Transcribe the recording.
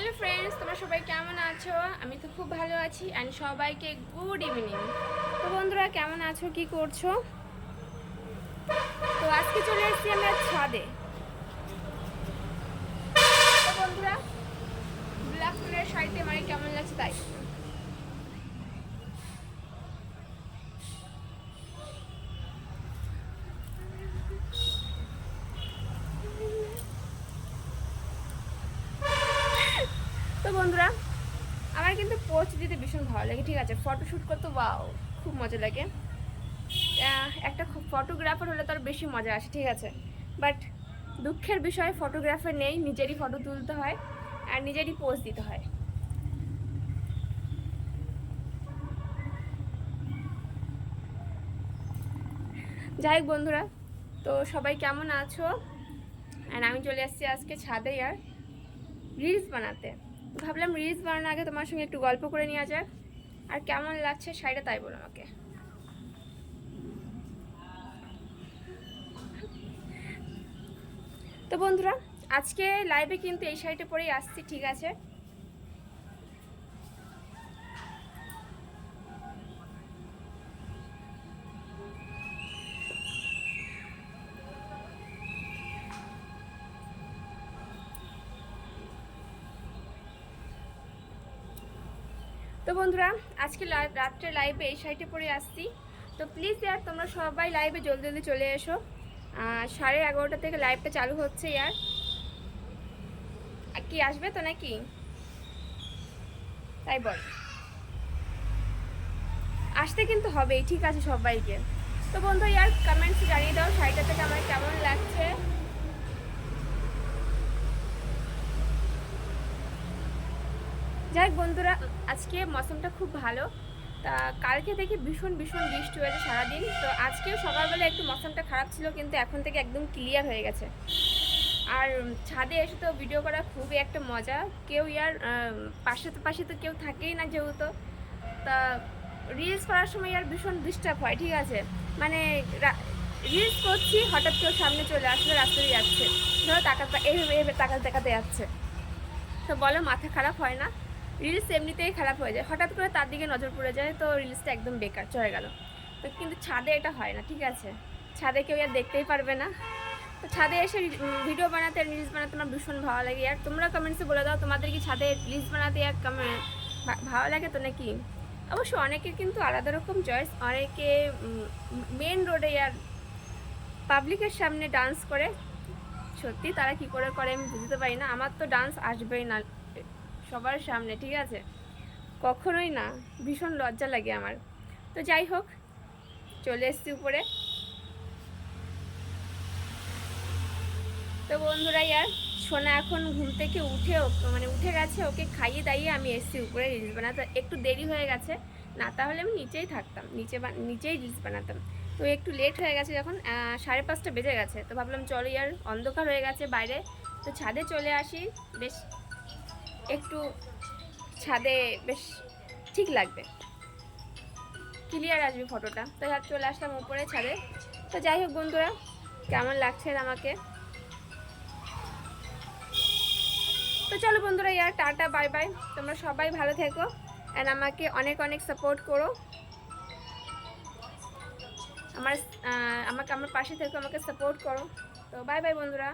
Hello friends, তোমরা সবাই কেমন আছো? আমি তো খুব ভালো আছি অ্যান্ড সবাইকে গুড ইভিনিং। তো বন্ধুরা কেমন আছো, কি করছো? তো আজকে চলে এসেছি আমরা ছাদে। তো বন্ধুরা ব্ল্যাক কালারের শাড়িতে আমার কেমন লাগছে তাই। তো বন্ধুরা আমার কিন্তু পোজ দিতে ভীষণ ভালো লাগে, ঠিক আছে? ফটোশ্যুট করতে ওয়াও খুব মজা লাগে। একটা ফটোগ্রাফার হলে তার বেশি মজা আসে, ঠিক আছে? বাট দুঃখের বিষয় ফটোগ্রাফার নেই, নিজেরই ফটো তুলতে হয় আর নিজেরই পোজ দিতে হয়। যাই হোক বন্ধুরা, তো সবাই কেমন আছো? অ্যান্ড আমি চলে এসেছি আজকে ছাদে আর রিলস বানাতে। ভাবলাম রিলস বানানোর আগে তোমার সঙ্গে একটু গল্প করে নেওয়া যাক। আর কেমন লাগছে শাড়িটা তাই বলো আমাকে। তো বন্ধুরা আজকে লাইভে কিন্তু এই শাড়িটা পরেই আসছি, ঠিক আছে? তো বন্ধুরা আজকে রাত্রে লাইভে এই শাড়িটা পরে আসছি। তো প্লিজ ইয়ার তোমরা সবাই লাইভে জলদি জলদি চলে এসো। 11:30 থেকে লাইভটা চালু হচ্ছে ইয়ার। কি আসবে তো নাকি তাই বল? আসতে কিন্তু হবেই, ঠিক আছে সবাইকে। তো বন্ধু ইয়ার কমেন্টস জানিয়ে দাও শাড়িটা থেকে আমার কেমন লাগছে। যাই হোক বন্ধুরা আজকে মৌসুমটা খুব ভালো। তা কালকে থেকে ভীষণ ভীষণ বৃষ্টি হয়েছে সারাদিন। তো আজকেও সকালবেলা একটু মৌসুমটা খারাপ ছিল, কিন্তু এখন থেকে একদম ক্লিয়ার হয়ে গেছে। আর ছাদে এসে তো ভিডিও করা খুবই একটা মজা। কেউ ইয়ার পাশে তো কেউ থাকেই না যেহেতু। তা রিলস করার সময় আর ভীষণ ডিস্টার্ব হয়, ঠিক আছে? মানে রিলস করছি, হঠাৎ কেউ সামনে চলে আসলে রাস্তায় যাচ্ছে, ধরো এইভাবে তাকাতে তাকাতে যাচ্ছে। তো বলো মাথা খারাপ হয় না? রিলস এমনিতেই খারাপ হয়ে যায়, হঠাৎ করে তার দিকে নজর পড়ে যায়, তো রিলসটা একদম বেকার চলে গেল। তো কিন্তু ছাদে এটা হয় না, ঠিক আছে? ছাদে কেউ আর দেখতেই পারবে না। তো ছাদে এসে ভিডিও বানাতে আর রিলস বানাতে আমার ভীষণ ভালো লাগে। আর তোমরা কমেন্টসে বলে দাও তোমাদের কি ছাদে রিলস বানাতে আর ভালো লাগে তো নাকি? অবশ্য অনেকের কিন্তু আলাদা রকম চয়েস। অনেকে মেন রোডে আর পাবলিকের সামনে ডান্স করে। সত্যি তারা কি করে করে আমি বুঝতে পারি না। আমার তো ডান্স আসবেই না সবার সামনে, ঠিক আছে? কখনোই না, ভীষণ লজ্জা লাগে আমার। তো যাই হোক চলে এসছি উপরে। তো বন্ধুরা ইয়ার সোনা এখন ঘুম থেকে উঠে গেছে, ওকে খাইয়ে দাইয়ে আমি এসছি উপরে রিলস বানাতে। একটু দেরি হয়ে গেছে, না তাহলে আমি নিচেই থাকতাম, নিচেই রিলস বানাতাম। তো একটু লেট হয়ে গেছে, যখন 5:30 বেজে গেছে। তো ভাবলাম চলো ইয়ার অন্ধকার হয়ে গেছে বাইরে, তো ছাদে চলে আসি। বেশ একটু ছাদে বেশ ঠিক লাগবে, ক্লিয়ার আসবে ফটোটা। তো চলে আসলাম উপরে ছাদে। তো যাই হোক বন্ধুরা কেমন লাগছে আমাকে। তো চলো বন্ধুরা ইয়ার টাটা বাই বাই। তোমরা সবাই ভালো থেকো অ্যান্ড আমাকে অনেক অনেক সাপোর্ট করো। আমার পাশে থেকো, আমাকে সাপোর্ট করো। তো বাই বাই বন্ধুরা।